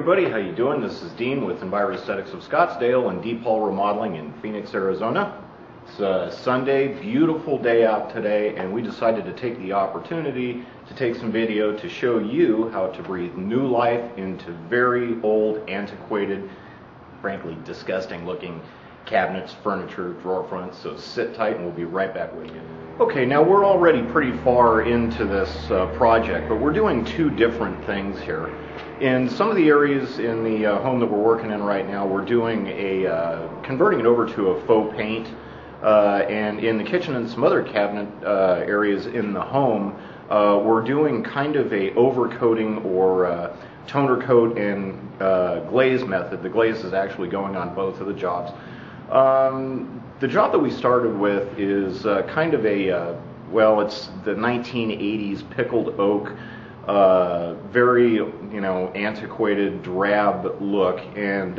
everybody, how you doing? This is Dean with Enviro-Aesthetics of Scottsdale and Deep Hall Remodeling in Phoenix, Arizona. It's Sunday, beautiful day out today, and we decided to take the opportunity to take some video to show you how to breathe new life into very old, antiquated, frankly disgusting looking cabinets, furniture, drawer fronts. So sit tight and we'll be right back with you. Okay, now we're already pretty far into this project, but we're doing two different things here. In some of the areas in the home that we're working in right now, we're doing converting it over to a faux paint, and in the kitchen and some other cabinet areas in the home, we're doing kind of a overcoating or toner coat and glaze method. The glaze is actually going on both of the jobs. The job that we started with is kind of a, well, it's the 1980s pickled oak, very, antiquated, drab look, and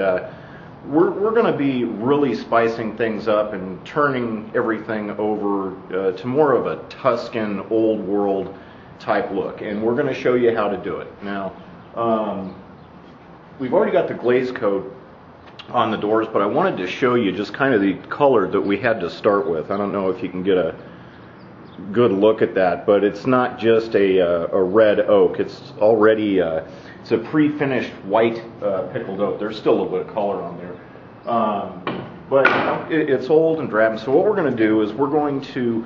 we're going to be really spicing things up and turning everything over to more of a Tuscan, old world type look, and we're going to show you how to do it. Now, we've already got the glaze coat on the doors, but I wanted to show you just kind of the color that we had to start with. I don't know if you can get a good look at that, but it's not just a red oak. It's already it's a pre-finished white pickled oak. There's still a little bit of color on there, but it's old and drab. So what we're going to do is we're going to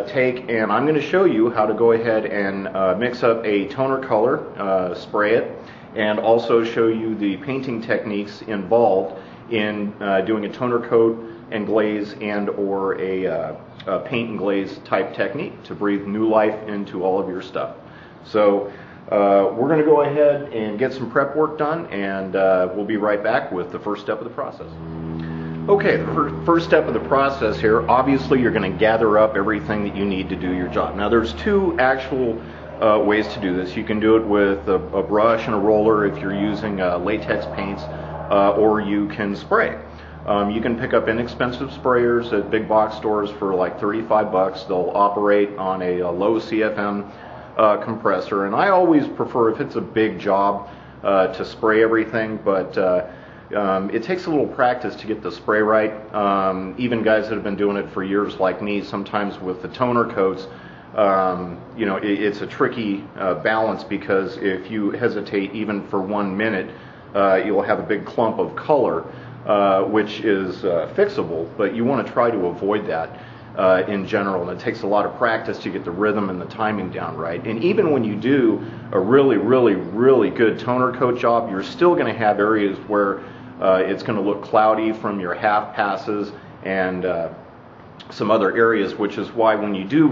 take, and I'm going to show you how to go ahead and mix up a toner color, spray it, and also show you the painting techniques involved in doing a toner coat and glaze and or a paint and glaze type technique to breathe new life into all of your stuff. So we're going to go ahead and get some prep work done, and we'll be right back with the first step of the process. Okay, the first step of the process here, obviously you're going to gather up everything that you need to do your job. Now there's two actual ways to do this. You can do it with a brush and a roller if you're using latex paints, or you can spray. You can pick up inexpensive sprayers at big box stores for like 35 bucks. They'll operate on a low CFM compressor, and I always prefer, if it's a big job, to spray everything, but it takes a little practice to get the spray right. Even guys that have been doing it for years like me, sometimes with the toner coats, it's a tricky balance, because if you hesitate even for 1 minute, you'll have a big clump of color, which is fixable, but you want to try to avoid that in general, and it takes a lot of practice to get the rhythm and the timing down right. And even when you do a really, really, really good toner coat job, you're still going to have areas where it's going to look cloudy from your half passes and some other areas, which is why when you do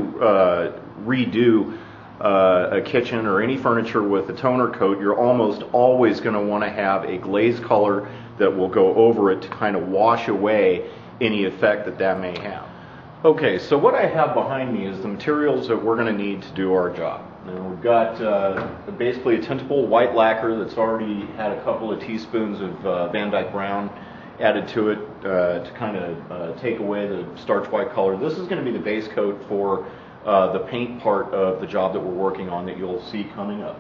redo a kitchen or any furniture with a toner coat, you're almost always going to want to have a glaze color that will go over it to kind of wash away any effect that may have. Okay, so what I have behind me is the materials that we're going to need to do our job. Now we've got basically a tintable white lacquer that's already had a couple of teaspoons of Van Dyke Brown added to it to kind of take away the starch white color. This is going to be the base coat for the paint part of the job that we're working on that you'll see coming up.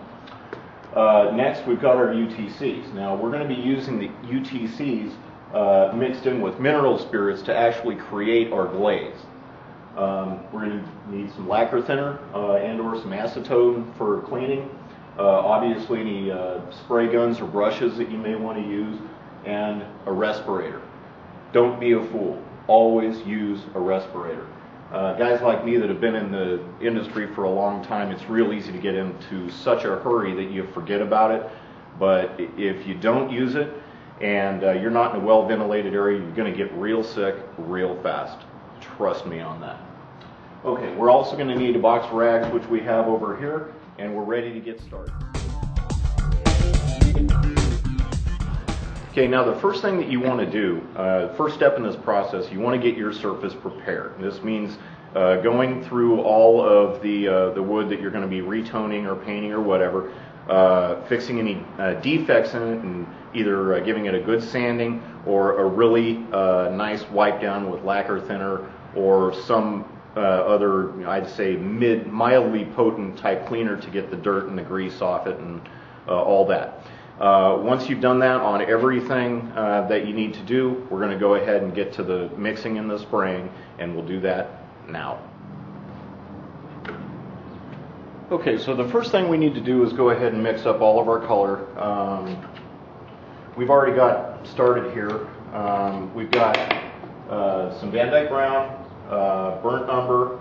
Next, we've got our UTCs. Now we're going to be using the UTCs mixed in with mineral spirits to actually create our glaze. We're going to need some lacquer thinner and or some acetone for cleaning. Obviously any spray guns or brushes that you may want to use, and a respirator. Don't be a fool. Always use a respirator. Guys like me that have been in the industry for a long time, it's real easy to get into such a hurry that you forget about it. But if you don't use it and you're not in a well-ventilated area, you're going to get real sick real fast. Trust me on that. Okay, we're also going to need a box of rags, which we have over here, and we're ready to get started. Okay, now the first thing that you want to do, first step in this process, you want to get your surface prepared. This means going through all of the wood that you're going to be retoning or painting or whatever, fixing any defects in it, and either giving it a good sanding or a really nice wipe down with lacquer thinner or some other, I'd say, mildly potent type cleaner to get the dirt and the grease off it and all that. Once you've done that on everything that you need to do, we're going to go ahead and get to the mixing and the spraying, and we'll do that now. Okay, so the first thing we need to do is go ahead and mix up all of our color. We've already got started here. We've got some Van Dyke brown, burnt umber,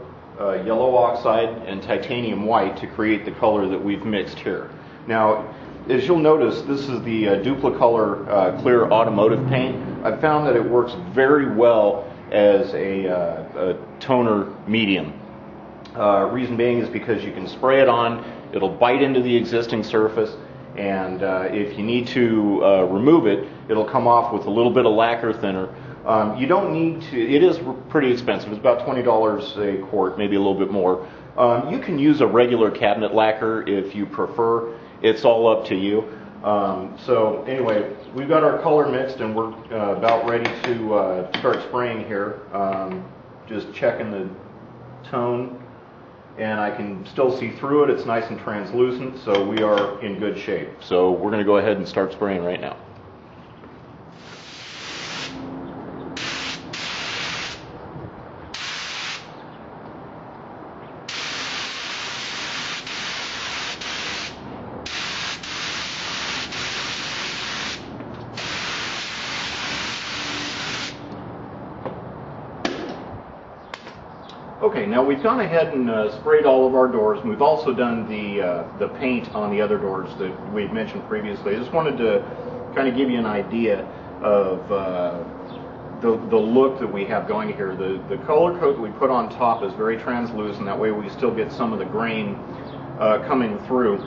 yellow oxide, and titanium white to create the color that we've mixed here. Now, as you'll notice, this is the Duplicolor clear automotive paint. I've found that it works very well as a toner medium. Reason being is because you can spray it on, it'll bite into the existing surface, and if you need to remove it, it'll come off with a little bit of lacquer thinner. You don't need to, it is pretty expensive, it's about $20 a quart, maybe a little bit more. You can use a regular cabinet lacquer if you prefer, it's all up to you. So anyway, we've got our color mixed and we're about ready to start spraying here. Just checking the tone, and I can still see through it. It's nice and translucent, so we are in good shape. So we're going to go ahead and start spraying right now. Okay, now we've gone ahead and sprayed all of our doors, and we've also done the paint on the other doors that we've mentioned previously. I just wanted to kind of give you an idea of the look that we have going here. The color coat that we put on top is very translucent, that way we still get some of the grain coming through.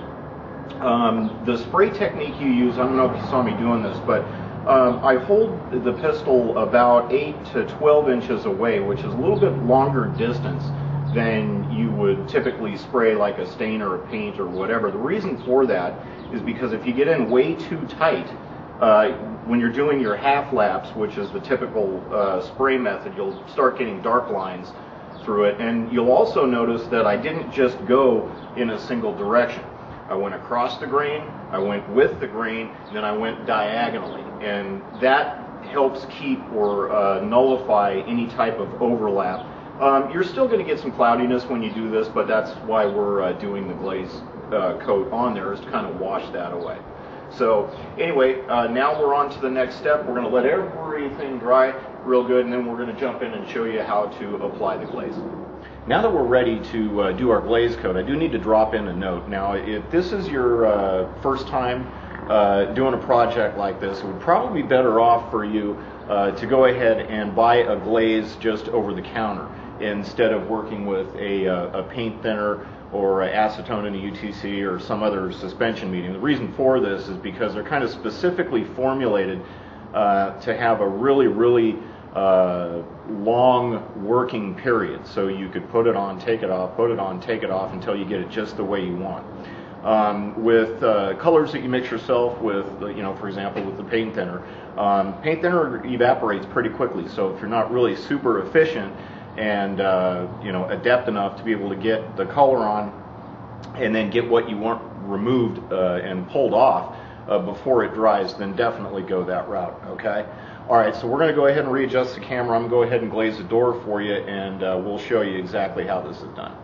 The spray technique you use, I don't know if you saw me doing this, but I hold the pistol about 8 to 12 inches away, which is a little bit longer distance than you would typically spray like a stain or a paint or whatever. The reason for that is because if you get in way too tight, when you're doing your half laps, which is the typical spray method, you'll start getting dark lines through it. And you'll also notice that I didn't just go in a single direction. I went across the grain, I went with the grain, and then I went diagonally. And that helps keep or nullify any type of overlap. You're still going to get some cloudiness when you do this, but that's why we're doing the glaze coat on there, is to kind of wash that away. So anyway, now we're on to the next step. We're going to let everything dry real good, and then we're going to jump in and show you how to apply the glaze. Now that we're ready to do our glaze coat, I do need to drop in a note. Now, if this is your first time doing a project like this, it would probably be better off for you to go ahead and buy a glaze just over the counter instead of working with a paint thinner or acetone in a UTC or some other suspension medium. The reason for this is because they're kind of specifically formulated to have a really long working period. So you could put it on, take it off, put it on, take it off until you get it just the way you want. With colors that you mix yourself with, for example, with the paint thinner evaporates pretty quickly. So if you're not really super efficient and adept enough to be able to get the color on and then get what you want removed and pulled off before it dries, then definitely go that route. Okay. All right, so we're going to go ahead and readjust the camera. I'm going to go ahead and glaze the door for you, and we'll show you exactly how this is done.